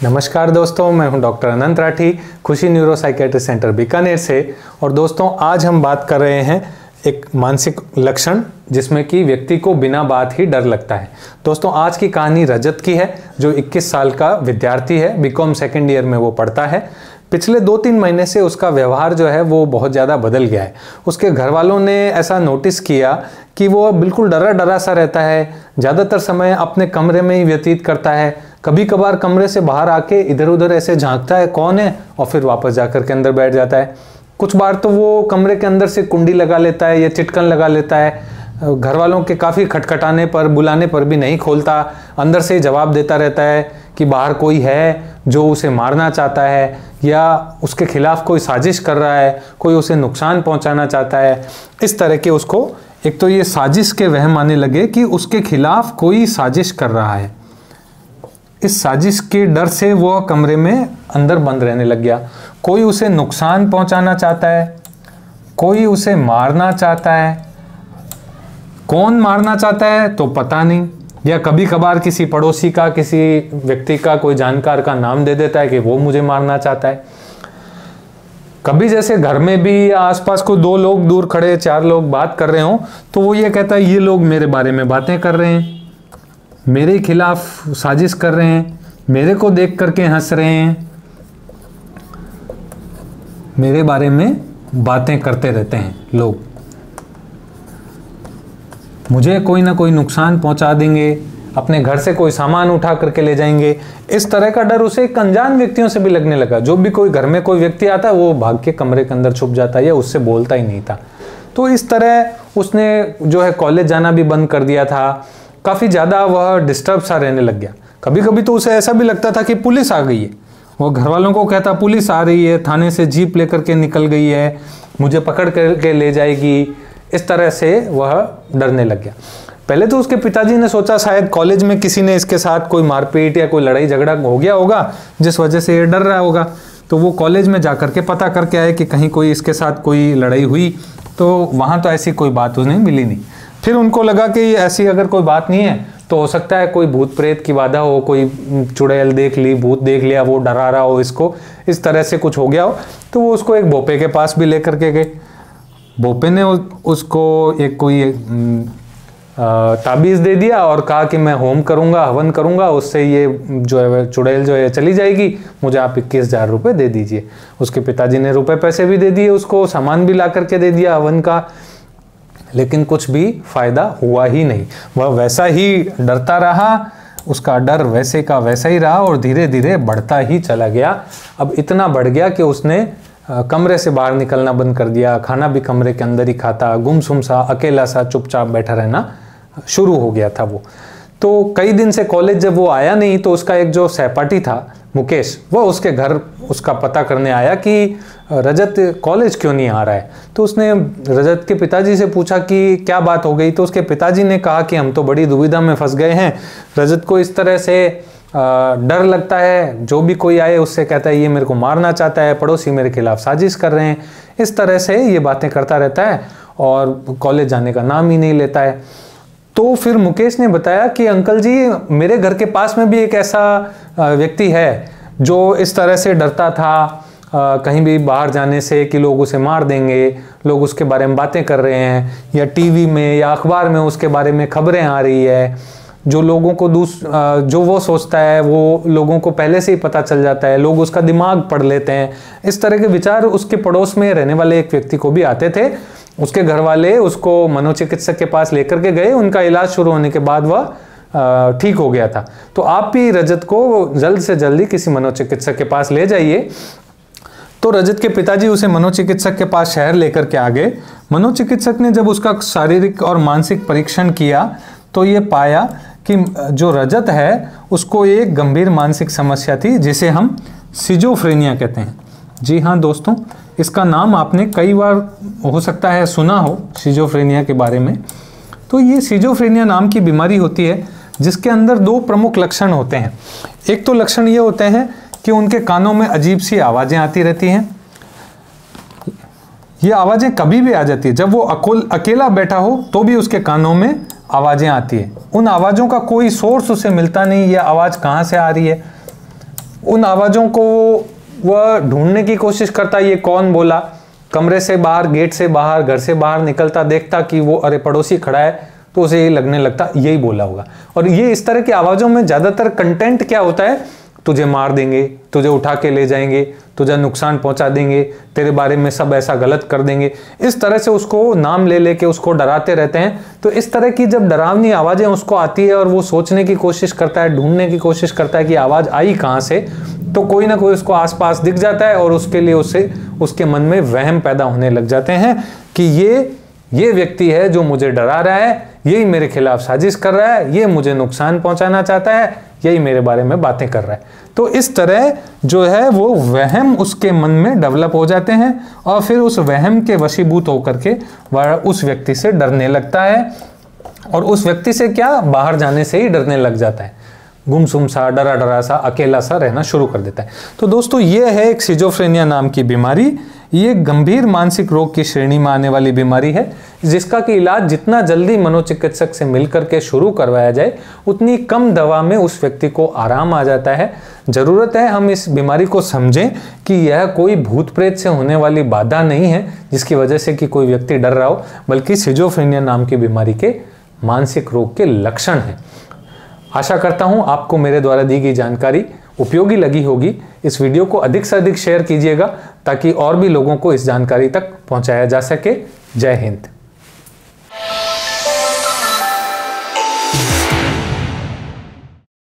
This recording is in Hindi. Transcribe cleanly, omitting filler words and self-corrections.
नमस्कार दोस्तों, मैं हूं डॉक्टर अनंत राठी, खुशी न्यूरो साइकेट्री सेंटर बीकानेर से। और दोस्तों, आज हम बात कर रहे हैं एक मानसिक लक्षण जिसमें कि व्यक्ति को बिना बात ही डर लगता है। दोस्तों, आज की कहानी रजत की है, जो 21 साल का विद्यार्थी है, बीकॉम सेकेंड ईयर में वो पढ़ता है। पिछले 2-3 महीने से उसका व्यवहार जो है वो बहुत ज़्यादा बदल गया है। उसके घर वालों ने ऐसा नोटिस किया कि वो बिल्कुल डरा डरा सा रहता है, ज़्यादातर समय अपने कमरे में ही व्यतीत करता है। कभी कभार कमरे से बाहर आके इधर उधर ऐसे झांकता है कौन है, और फिर वापस जाकर के अंदर बैठ जाता है। कुछ बार तो वो कमरे के अंदर से कुंडी लगा लेता है या चिटकन लगा लेता है। घर वालों के काफ़ी खटखटाने पर, बुलाने पर भी नहीं खोलता, अंदर से ही जवाब देता रहता है कि बाहर कोई है जो उसे मारना चाहता है या उसके खिलाफ कोई साजिश कर रहा है, कोई उसे नुकसान पहुंचाना चाहता है। इस तरह के उसको एक तो ये साजिश के वहम आने लगे कि उसके खिलाफ कोई साजिश कर रहा है। इस साजिश के डर से वो कमरे में अंदर बंद रहने लग गया। कोई उसे नुकसान पहुंचाना चाहता है, कोई उसे मारना चाहता है। कौन मारना चाहता है तो पता नहीं, या कभी कभार किसी पड़ोसी का, किसी व्यक्ति का, कोई जानकार का नाम दे देता है कि वो मुझे मारना चाहता है। कभी जैसे घर में भी आसपास को 2 लोग दूर खड़े, 4 लोग बात कर रहे हो तो वो ये कहता है ये लोग मेरे बारे में बातें कर रहे हैं, मेरे खिलाफ साजिश कर रहे हैं, मेरे को देख करके हंस रहे हैं, मेरे बारे में बातें करते रहते हैं लोग, मुझे कोई ना कोई नुकसान पहुंचा देंगे, अपने घर से कोई सामान उठा करके ले जाएंगे। इस तरह का डर उसे अनजान व्यक्तियों से भी लगने लगा। जो भी कोई घर में कोई व्यक्ति आता है वो भाग के कमरे के अंदर छुप जाता है या उससे बोलता ही नहीं था। तो इस तरह उसने जो है कॉलेज जाना भी बंद कर दिया था। काफ़ी ज़्यादा वह डिस्टर्ब सा रहने लग गया। कभी कभी तो उसे ऐसा भी लगता था कि पुलिस आ गई है। वो घर वालों को कहता पुलिस आ रही है, थाने से जीप लेकर के निकल गई है, मुझे पकड़ करके ले जाएगी। इस तरह से वह डरने लग गया। पहले तो उसके पिताजी ने सोचा शायद कॉलेज में किसी ने इसके साथ कोई मारपीट या कोई लड़ाई झगड़ा हो गया होगा जिस वजह से ये डर रहा होगा। तो वो कॉलेज में जा करके पता करके आए कि कहीं कोई इसके साथ कोई लड़ाई हुई, तो वहाँ तो ऐसी कोई बात उन्हें मिली नहीं। फिर उनको लगा कि ऐसी अगर कोई बात नहीं है तो हो सकता है कोई भूत प्रेत की बाधा हो, कोई चुड़ैल देख ली, भूत देख लिया, वो डरा रहा हो इसको, इस तरह से कुछ हो गया हो। तो वो उसको एक भोपे के पास भी लेकर के गए। भोपे ने उसको एक कोई ताबीज़ दे दिया और कहा कि मैं होम करूंगा, हवन करूंगा, उससे ये जो है चुड़ैल जो है चली जाएगी, मुझे आप 21,000 रुपये दे दीजिए। उसके पिताजी ने रुपए पैसे भी दे दिए उसको, सामान भी ला करके दे दिया हवन का, लेकिन कुछ भी फायदा हुआ ही नहीं। वह वैसा ही डरता रहा, उसका डर वैसे का वैसा ही रहा और धीरे धीरे बढ़ता ही चला गया। अब इतना बढ़ गया कि उसने कमरे से बाहर निकलना बंद कर दिया, खाना भी कमरे के अंदर ही खाता, गुमसुम सा, अकेला सा, चुपचाप बैठा रहना शुरू हो गया था वो। तो कई दिन से कॉलेज जब वो आया नहीं तो उसका एक जो सहपाठी था मुकेश, वो उसके घर उसका पता करने आया कि रजत कॉलेज क्यों नहीं आ रहा है। तो उसने रजत के पिताजी से पूछा कि क्या बात हो गई। तो उसके पिताजी ने कहा कि हम तो बड़ी दुविधा में फंस गए हैं, रजत को इस तरह से डर लगता है, जो भी कोई आए उससे कहता है ये मेरे को मारना चाहता है, पड़ोसी मेरे खिलाफ साजिश कर रहे हैं, इस तरह से ये बातें करता रहता है और कॉलेज जाने का नाम ही नहीं लेता है। तो फिर मुकेश ने बताया कि अंकल जी, मेरे घर के पास में भी एक ऐसा व्यक्ति है जो इस तरह से डरता था कहीं भी बाहर जाने से कि लोग उसे मार देंगे, लोग उसके बारे में बातें कर रहे हैं, या टीवी में या अखबार में उसके बारे में खबरें आ रही है, जो लोगों को जो वो सोचता है वो लोगों को पहले से ही पता चल जाता है, लोग उसका दिमाग पढ़ लेते हैं। इस तरह के विचार उसके पड़ोस में रहने वाले एक व्यक्ति को भी आते थे। उसके घर वाले उसको मनोचिकित्सक के पास लेकर के गए। उनका इलाज शुरू होने के बाद वह ठीक हो गया था। तो आप भी रजत को जल्द से जल्दी किसी मनोचिकित्सक के पास ले जाइए। तो रजत के पिताजी उसे मनोचिकित्सक के पास शहर लेकर के आ गए। मनोचिकित्सक ने जब उसका शारीरिक और मानसिक परीक्षण किया तो ये पाया कि जो रजत है उसको एक गंभीर मानसिक समस्या थी जिसे हम सिजोफ्रेनिया कहते हैं। जी हाँ दोस्तों, इसका नाम आपने कई बार हो सकता है सुना हो सिजोफ्रेनिया के बारे में। तो ये सिजोफ्रेनिया नाम की बीमारी होती है जिसके अंदर 2 प्रमुख लक्षण होते हैं। एक तो लक्षण ये होते हैं कि उनके कानों में अजीब सी आवाज़ें आती रहती हैं। ये आवाज़ें कभी भी आ जाती है, जब वो अकेला बैठा हो तो भी उसके कानों में आवाज़ें आती है। उन आवाज़ों का कोई सोर्स उसे मिलता नहीं, ये आवाज़ कहाँ से आ रही है। उन आवाज़ों को वह ढूंढने की कोशिश करता, ये कौन बोला। कमरे से बाहर, गेट से बाहर, घर से बाहर निकलता, देखता कि वो अरे पड़ोसी खड़ा है, तो उसे ये लगने लगता यही बोला होगा। और ये इस तरह की आवाज़ों में ज़्यादातर कंटेंट क्या होता है, तुझे मार देंगे, तुझे उठा के ले जाएंगे, तुझे नुकसान पहुंचा देंगे, तेरे बारे में सब ऐसा गलत कर देंगे। इस तरह से उसको नाम ले लेके उसको डराते रहते हैं। तो इस तरह की जब डरावनी आवाज़ें उसको आती है और वो सोचने की कोशिश करता है, ढूंढने की कोशिश करता है कि आवाज़ आई कहाँ से, तो कोई ना कोई उसको आसपास दिख जाता है और उसके लिए उसके मन में वहम पैदा होने लग जाते हैं कि ये व्यक्ति है जो मुझे डरा रहा है, यही मेरे खिलाफ साजिश कर रहा है, ये मुझे नुकसान पहुंचाना चाहता है, यही मेरे बारे में बातें कर रहा है। तो इस तरह जो है वो वहम उसके मन में डेवलप हो जाते हैं और फिर उस वहम के वशीभूत होकर के वह उस व्यक्ति से डरने लगता है और उस व्यक्ति से क्या, बाहर जाने से ही डरने लग जाता है, गुमसुम सा, डरा डरा सा, अकेला सा रहना शुरू कर देता है। तो दोस्तों ये है एक सिजोफ्रेनिया नाम की बीमारी। ये गंभीर मानसिक रोग की श्रेणी में आने वाली बीमारी है, जिसका कि इलाज जितना जल्दी मनोचिकित्सक से मिलकर के शुरू करवाया जाए उतनी कम दवा में उस व्यक्ति को आराम आ जाता है। ज़रूरत है हम इस बीमारी को समझें कि यह कोई भूत प्रेत से होने वाली बाधा नहीं है जिसकी वजह से कि कोई व्यक्ति डर रहा हो, बल्कि सिजोफ्रेनिया नाम की बीमारी के मानसिक रोग के लक्षण हैं। आशा करता हूं आपको मेरे द्वारा दी गई जानकारी उपयोगी लगी होगी। इस वीडियो को अधिक से अधिक शेयर कीजिएगा ताकि और भी लोगों को इस जानकारी तक पहुंचाया जा सके। जय हिंद।